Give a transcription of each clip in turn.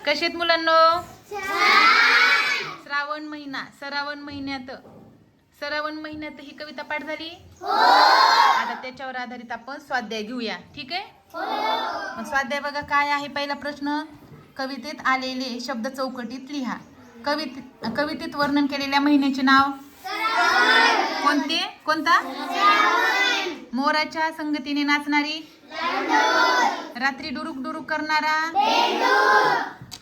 कशेत मुलांनो? श्रावण महिना श्रावण महिन्यात ही कविता पाठ झाली. आता त्याच्यावर आधारित आपण स्वाध्याय घेऊया. ठीक आहे. मग स्वाध्याय बघा काय आहे. पहिला प्रश्न, कवितेत आलेले शब्द चौकटीत लिहा. कवितेत वर्णन केलेल्या महिन्याचे नाव कोणते? कोणता? मोराच्या संगतीने नाचणारी, रात्री डुरुक डुरुक करणारा.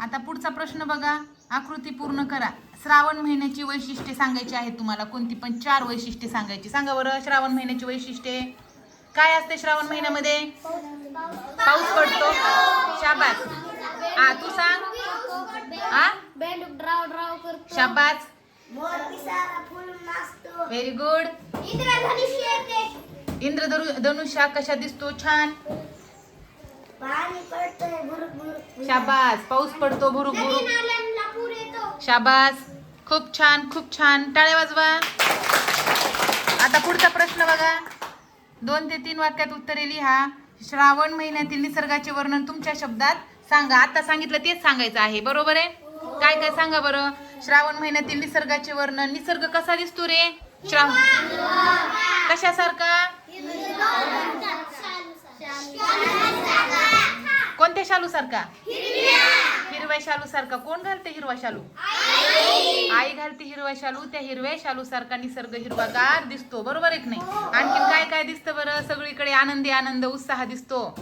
आता पुढचा प्रश्न बघा, आकृती पूर्ण करा. श्रावण महिन्याची वैशिष्ट्ये सांगायची आहेत तुम्हाला. कोणती पण 4 वैशिष्ट्ये सांगायची. सांगा बरं श्रावण महिन्याची वैशिष्ट्ये काय असते. श्रावण महिन्यामध्ये पाऊस पडतो. शाबास. तू सांग. शाबास. Very good. इंद्रधनुष्य आकाशात दिसतो. छान. शाबास. पाऊस पडतो भुरुक भुरुक. शाबास. खूप छान, खूप छान. टाळ्या वाजवा. आता पुढचा प्रश्न बघा. 2 ते 3 वाक्यात उत्तरे लिहा. श्रावण महिन्यातील निसर्गाचे वर्णन तुमच्या शब्दात सांगा. आता सांगितलं तेच सांगायचं आहे. बरोबर आहे. काय काय सांगा बरं. श्रावण महिन्यातील निसर्गाचे वर्णन. निसर्ग कसा दिसतो रे? श्रावण कशासारखा? कोणत्या शालू सारखा? हिरव्या शालू सारखा. कोण घालते हिरवा शालू? आई घालते हिरवा शालू. त्या हिरव्या शालू सारखा निसर्ग हिरवागार दिसतो. बरोबर आहे की नाही? आणखी काय काय दिसतं बरं? सगळीकडे आनंदी आनंद उत्साह दिसतो.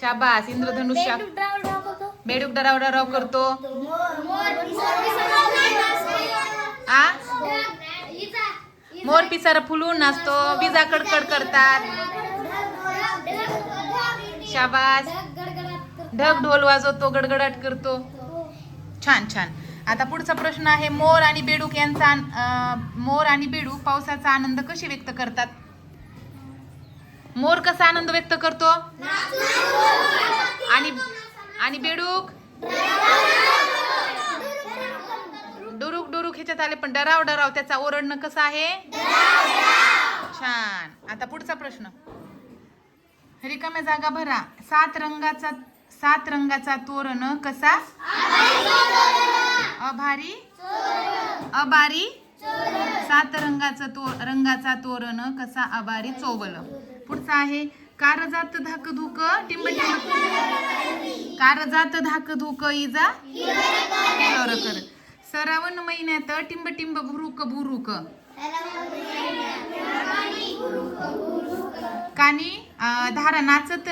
शाबास. इंद्रधनुष्य बेडूक डराव करतो. मोर पिसारा फुलून नाचतो. विजा कडकड करतात. शाबास. ढग ढोल वाजवतो. गडगडाट करतो. छान छान. आता पुढचा प्रश्न आहे, मोर आणि बेडूक पावसाचा आनंद कसे व्यक्त करतात? मोर कसा आनंद व्यक्त करतो? आणि बेडूक डुरुक डुरुक ह्याच्यात आले पण डराव त्याचा ओरडणं कसं आहे? छान. आता पुढचा प्रश्न, रिकाम्या जागा भरा. 7 रंगाचा तोरण कसा? अबारी 7 रंगाचा तोरण कसा अबारी चोवलं. पुढचा आहे, कारजात धाकधूक टिंबटिंब. कारजात धाकधूक इजा हिरर कर. श्रावण महिन्यात टिंबटिंब भुरुक भुरुक. कानी धारा नाचत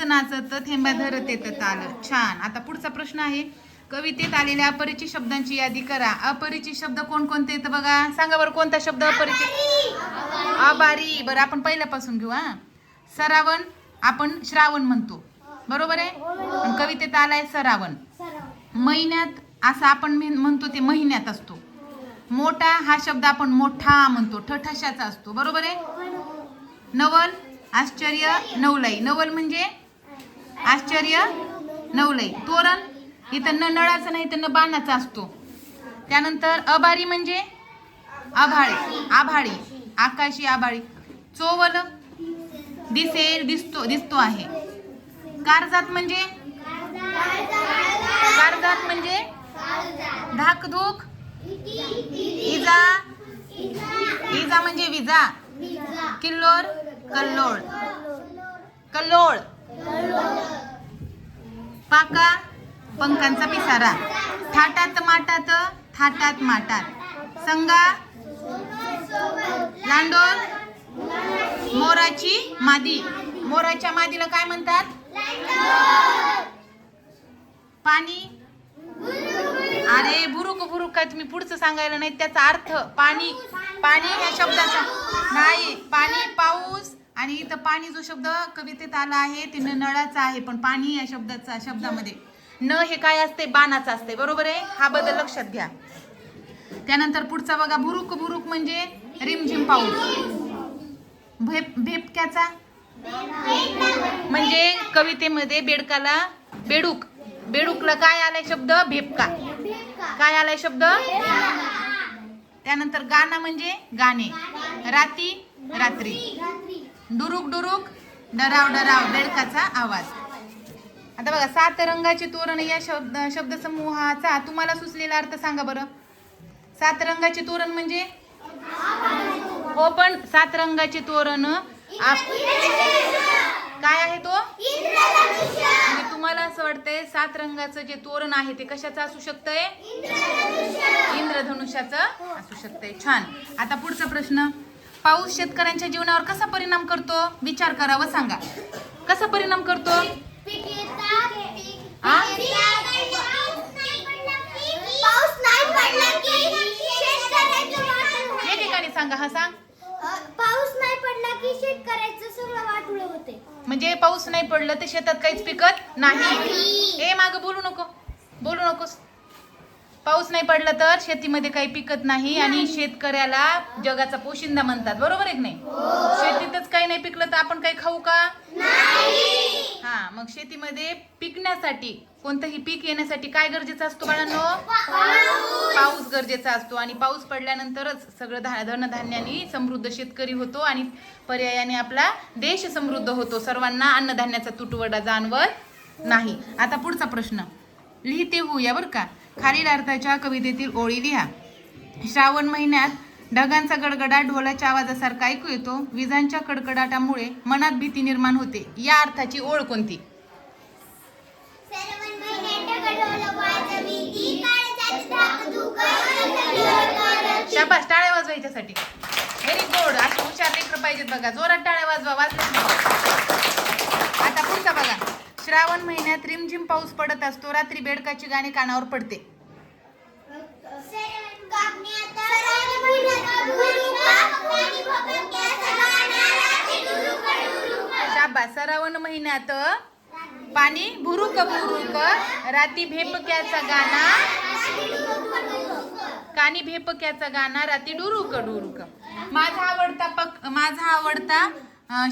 नाचत थेंबा धरत येत ताल. छान. आता पुढचा प्रश्न आहे, कवितेत आलेल्या अपरिचित शब्दांची यादी करा. अपरिचित शब्द कोणकोणते येतं बघा. सांगा बरं कोणता शब्द अपरिचित? अबारी. बरं आपण पहिल्यापासून घेऊ. श्रावण आपण श्रावण म्हणतो. बरोबर आहे. पण कवितेत आलाय श्रावण. महिन्यात असं आपण म्हणतो ते महिन्यात असतो. मोठा हा शब्द आपण मोठा म्हणतो. ठठाशाचा असतो. बरोबर आहे. नवल आश्चर्य नवलाई. नवल म्हणजे आश्चर्य नवलाई. तोरण इथं न नळाचा नाही तर न बाणाचा असतो. त्यानंतर अबारी म्हणजे आभाळी आकाशी आभाळी. चोवल दिसतो आहे. कारजात म्हणजे धाकधूक. इजा म्हणजे विजा. किल्लोळ कल्लोळ. पाका पंखांचा पिसारा. थाटात माटात. संगा लांडोर. मोराची मादी. मोराच्या मादीला काय म्हणतात? पाणी. अरे भुरुक काय तुम्ही पुढचं सांगायला नाही. त्याचा अर्थ पाणी या शब्दाचा नाही. पाणी पाऊस. आणि इथं पाणी जो शब्द कवितेत आला आहे ते नळाचा आहे. पण पाणी या शब्दामध्ये न हे काय असते? बाणाचं असते. बरोबर आहे. हा बदल लक्षात घ्या. त्यानंतर पुढचा बघा, भुरुक म्हणजे रिमझिम पाऊस. भेपक्याचा म्हणजे कवितेमध्ये बेडूकला काय आलाय शब्द? भेपका. काय आलाय शब्द? त्यानंतर गाणं म्हणजे गाणे. रात्री डुरुक डुरुक, डराव डराव, बेडकाचा आवाज. आता बघा, 7 रंगाचे तोरण या शब्दसमूहाचा तुम्हाला सुचलेला अर्थ सांगा बरं. 7 रंगाचे तोरण म्हणजे हो, पण 7 रंगाचे तोरण काय आहे तो? म्हणजे तुम्हाला असं वाटतंय 7 रंगाचं जे तोरण आहे ते कशाचं असू शकतंय? इंद्रधनुष्याचं असू शकतंय. छान. आता पुढचा प्रश्न. पाऊस शेतकऱ्यांच्या जीवनावर कसा परिणाम करतो? विचार करा व सांगा. कसा परिणाम करतो? या ठिकाणी सांगा. हा सांग. पाऊस नाही पडला की शेतकऱ्याचं सगळं वाटोळं होते. म्हणजे पाऊस नाही पडलं तर शेतात काहीच पिकत नाही. ए माग बोलू नकोस. पाऊस नाही पडला तर शेतीमध्ये काही पिकत नाही आणि शेतकऱ्याला जगाचा पोशिंदा म्हणतात. बरोबर आहे की नाही? शेतीतच काही नाही पिकलं तर आपण काही खाऊ का? हा, मग शेतीमध्ये पिकण्यासाठी, कोणतंही पीक येण्यासाठी काय गरजेचं असतो बाळांनो? पाऊस गरजेचा असतो. आणि पाऊस पडल्यानंतरच सगळं धनधान्याने समृद्ध शेतकरी होतो आणि पर्यायाने आपला देश समृद्ध होतो. सर्वांना अन्नधान्याचा तुटवडा जाणवत नाही. आता पुढचा प्रश्न लिहिते होऊया बरं का. खालील अर्थाच्या कवितेतील ओळी लिहा. श्रावण महिन्यात ढगांचा गडगडाट ढोलाच्या आवाजासारखा ऐकू येतो. विजांच्या कडकडाटामुळे मनात भीती निर्माण होते. या अर्थाची ओळ कोणती? शाबास, टाळ्या वाजवायच्यासाठी. Very good. अशी हुशार लेकरं पाहिजेत बघा. जोरात टाळ्या वाजवा. वाजलेच नाही. आता पुढचा बघा. श्रावण महिन्यात रिमझिम पाऊस पडत असतो. रात्री बेडकाची गाणी कानावर पडते. शाबास. श्रावण महिन्यात पाणी भुरुक भुरुक, राती भेपक्याचा गाणा, कानी भेपक्याचा गाणा, राती डुरुक डुरुक. माझा आवडता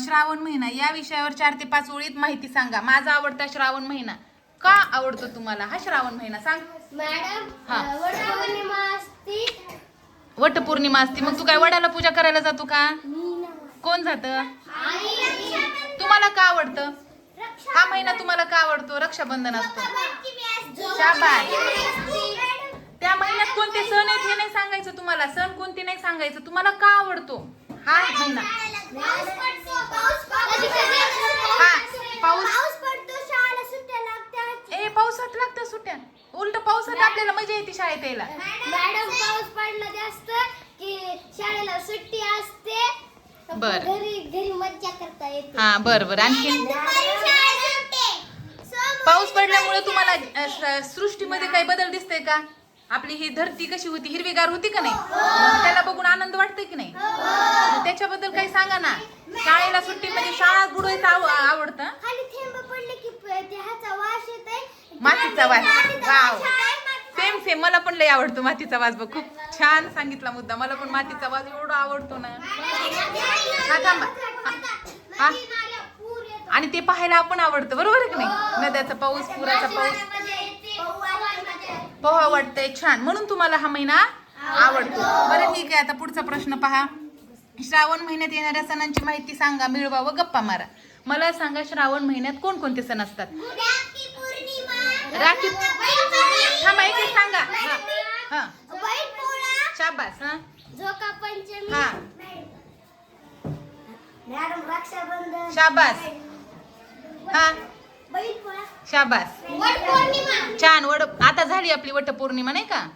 श्रावण महिना या विषयावर 4 ते 5 ओळीत माहिती सांगा. माझा आवडता श्रावण महिना का आवडतो तुम्हाला? हा श्रावण महिना सांग मॅडम. हा. वटपौर्णिमा असते. वटपौर्णिमा असते. मग तू काय वडाला पूजा करायला जातो का? कोण जात? तुम्हाला का आवडतं हा महिना? तुम्हाला का आवडतो? रक्षाबंधन असतो. शाबास. त्या महिन्यात कोणते सण आहेत हे नाही सांगायचं तुम्हाला. सण कोणते नाही सांगायचं. तुम्हाला का आवडतो हा महिना? पावसात लागतं सुट्ट्या. उलट पावसात आपल्याला मजा येते शाळेत यायला. मॅडम, पाऊस पडला जास्त की शाळेला सुट्टी असते. बर. घरी मज्जा करता येते. हा, बर. आणखी पाऊस पडल्यामुळे तुम्हाला सृष्टीमध्ये काही बदल दिसतोय का? आपली ही धरती कशी होती? हिरवीगार होती का नाही? त्याला बघून आनंद वाटतोय की नाही? त्याच्याबद्दल काही सांगा ना. शाळेला सुट्टीमध्ये शाळा बुडवायचं आवडतं. खाली थेंब पडले की त्याचा वास येतोय. मातीचा वास. वाव. सेम मला पण लय आवडतो मातीचा वास. बघ, खूप छान सांगितला मुद्दा. मला पण मातीचा वास एवढा आवडतो ना. हा, थांबा. हा, आणि ते पाहायला आपण आवडतं. बरोबर आहे की नाही? नद्याचा पाऊस, पुराचा पाऊस पोहा वाटतंय. छान. म्हणून तुम्हाला हा महिना आवडतो. बरं, ठीक आहे. आता पुढचा प्रश्न पहा. श्रावण महिन्यात येणाऱ्या सणांची माहिती सांगा, मिळवा व गप्पा मारा. मला सांगा, श्रावण महिन्यात कोणकोणते सण असतात? राखी. थांबा, एक सांगा. हा, शाबास. हा, झोका पंचमी. हा, मॅडम, रक्षाबंधन. शाबास. हा, शाबास. वटपौर्णिमा. छान. आता झाली आपली वटपौर्णिमा नाही का?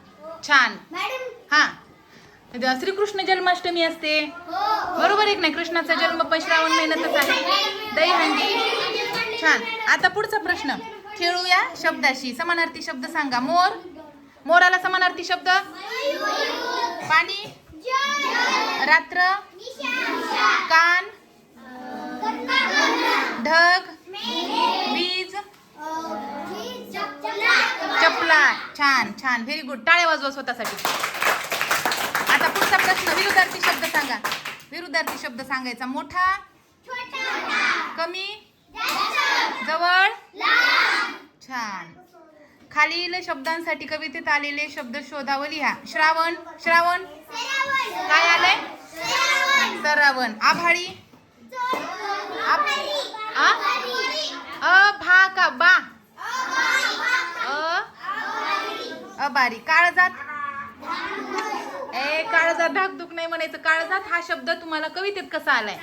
छान. मॅडम. हा, श्रीकृष्ण जन्माष्टमी असते. बरोबर आहे की नाही? कृष्णाचा जन्म पण श्रावण महिन्यातच आहे. दहीहंडी. छान. आता पुढचा प्रश्न. खेळूया शब्दाशी. समानार्थी शब्द सांगा. मोर. मोराला समानार्थी शब्द. पाणी. रात्र. कान. ढग. वीज. चपला. छान. Very good. टाळ्या वाजवा स्वतःसाठी. आता पुढचा प्रश्न. विरुद्धार्थी शब्द सांगा. विरुद्धार्थी शब्द सांगायचा. मोठा. कमी. जवळ. छान. खालील शब्दांसाठी कवितेत आलेले शब्द शोधा व लिहा. श्रावण. काय आलंय? श्रावण. आभाळी. अबारी. काळजात काळजात धाकधूक नाही म्हणायचं. काळजात हा शब्द तुम्हाला कवितेत कसा आलाय?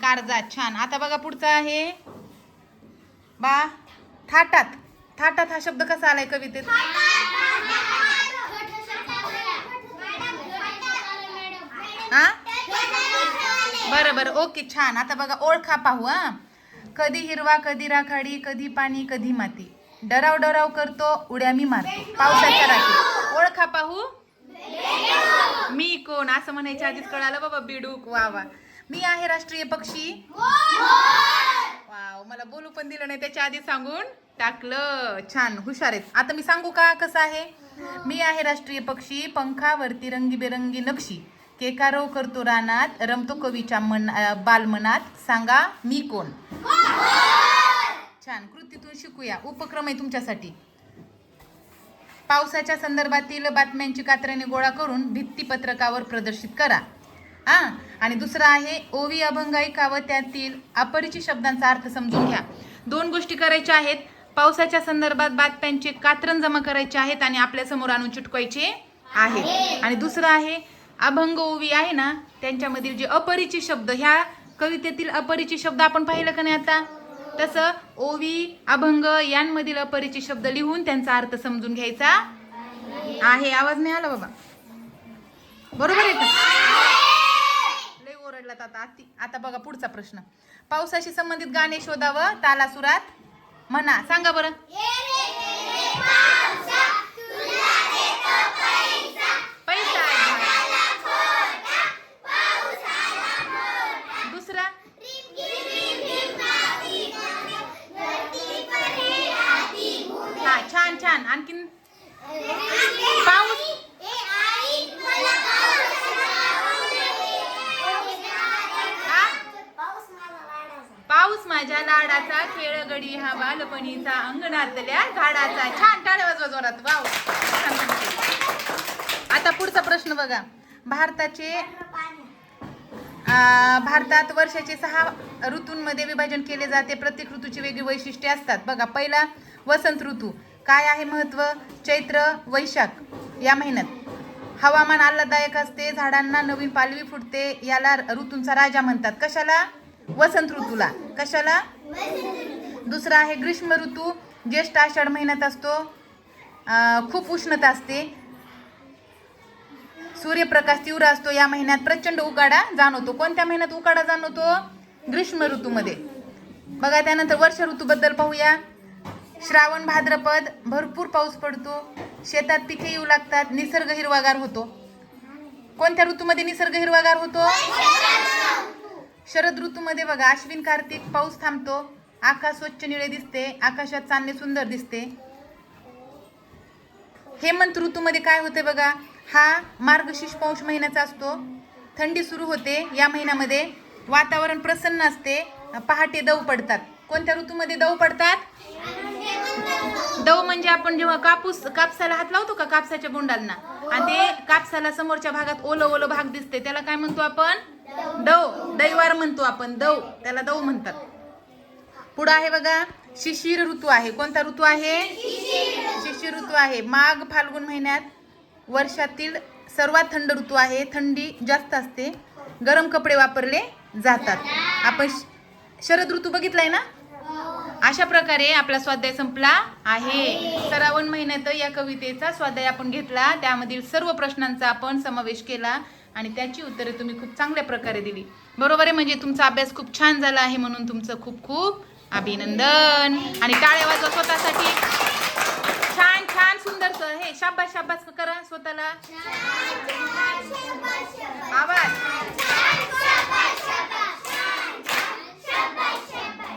काळजात. छान. आता बघा पुढचा आहे बा थाटात. थाटात हा शब्द कसा आलाय कवितेत? हा बरं बरं ओके छान. आता बघा ओळखा पाहू. हा कधी हिरवा कधी राखाडी, कधी पाणी कधी माती, डराव डराव करतो उड्या मी मारतो पावसाच्या रात्री. ओळखा पाहू. मी कोण असं म्हणायच्या आधीच कळालं बाबा. बिडूक. वा वा. मी आहे राष्ट्रीय पक्षी. वाव. मला बोलू पण दिलं नाही त्याच्या आधी सांगून टाकलं. छान. हुशार आहेत. आता मी सांगू का कसं आहे? मी आहे राष्ट्रीय पक्षी, पंखावरती रंगीबेरंगी नक्षी, केकारो करतो रानात, रमतो कवीच्या बालमनात, सांगा मी कोण. छान. कृतीतून शिकूया. उपक्रम आहे तुमच्यासाठी. पावसाच्या संदर्भातील बातम्यांची कात्र्याने गोळा करून भित्तीपत्रकावर प्रदर्शित करा. आणि दुसरा आहे ओवी अभंग ऐकावं, त्यातील अपरिचित शब्दांचा अर्थ समजून घ्या. 2 गोष्टी करायच्या आहेत. पावसाच्या संदर्भात बातम्यांचे कात्रण जमा करायचे आहेत आणि आपल्या समोर आणून चिटकवायचे आहे. आणि दुसरं आहे अभंग ओवी आहे ना, त्यांच्यामधील जे अपरिचित शब्द, ह्या कवितेतील अपरिचित शब्द आपण पाहिलं का नाही आता, तसं ओवी अभंग यांमधील अपरिचित शब्द लिहून त्यांचा अर्थ समजून घ्यायचा आहे. आवाज नाही आला बाबा. बरोबर आहे का? लय ओरडलात आता. आता बघा पुढचा प्रश्न. पावसाशी संबंधित गाणे शोधावं, तालासुरात म्हणा. सांगा बरं. पैसा. दुसरा. हा छान छान. आणखीन पाऊस. पाऊस माझ्या लाडाचा, खेळगडी हा बालपणीचा, अंगणातल्या झाडाचा. छान. टाळ्या वाजवा जोरात. वाव. आता पुढचा प्रश्न बघा. भारतात वर्षाचे 6 ऋतूंमध्ये विभाजन केले जाते. प्रत्येक ऋतूची वेगळी वैशिष्ट्ये असतात. बघा पहिला वसंत ऋतू. काय आहे महत्व? चैत्र वैशाख या महिन्यात हवामान आल्हाददायक असते, झाडांना नवीन पालवी फुटते. याला ऋतूंचा राजा म्हणतात. कशाला? वसंत ऋतूला. कशाला? दुसरा आहे ग्रीष्म ऋतू. ज्येष्ठ आषाढ महिन्यात असतो. खूप उष्णता असते, सूर्यप्रकाश तीव्र असतो. या महिन्यात प्रचंड उकाडा जाणवतो. कोणत्या महिन्यात उकाडा जाणवतो? ग्रीष्म ऋतूमध्ये. बघा त्यानंतर वर्ष ऋतूबद्दल पाहूया. श्रावण भाद्रपद भरपूर पाऊस पडतो, शेतात पिके येऊ लागतात, निसर्ग हिरवागार होतो. कोणत्या ऋतूमध्ये निसर्ग हिरवागार होतो? शरद ऋतूमध्ये बघा आश्विन कार्तिक पाऊस थांबतो, आकाश स्वच्छ निळे दिसते, आकाशात चांदणे सुंदर दिसते. हेमंत ऋतूमध्ये काय होते बघा, हा मार्गशीर्ष पौष महिन्याचा असतो. थंडी सुरू होते या महिन्यामध्ये. वातावरण प्रसन्न असते, पहाटे दव पडतात. कोणत्या ऋतूमध्ये दव पडतात? दव म्हणजे आपण जेव्हा कापसाला हात लावतो का कापसाच्या बोंडांना, आणि ते कापसाला समोरच्या भागात ओलं ओलं भाग दिसते, त्याला काय म्हणतो आपण? दव. दैवार म्हणतो आपण. दव, त्याला दव म्हणतात. पुढे आहे बघा शिशिर ऋतू आहे. कोणता ऋतू आहे? शिशिर ऋतू आहे. माघ फाल्गुन महिन्यात वर्षातील सर्वात थंड ऋतू आहे. थंडी जास्त असते, गरम कपडे वापरले जातात. आपण शरद ऋतू बघितलाय ना. अशा प्रकारे आपला स्वाध्याय संपला आहे. श्रावण महिन्यात या कवितेचा स्वाध्याय आपण घेतला, त्यामधील सर्व प्रश्नांचा आपण समावेश केला आणि त्याची उत्तरे तुम्ही खूप चांगल्या प्रकारे दिली. बरोबर आहे, म्हणजे तुमचा अभ्यास खूप छान झाला आहे, म्हणून तुमचं खूप खूप अभिनंदन. आणि टाळ्या वाजवा स्वतःसाठी. छान छान सुंदर. हे शाबास शाबास करा स्वतःला. आवाज.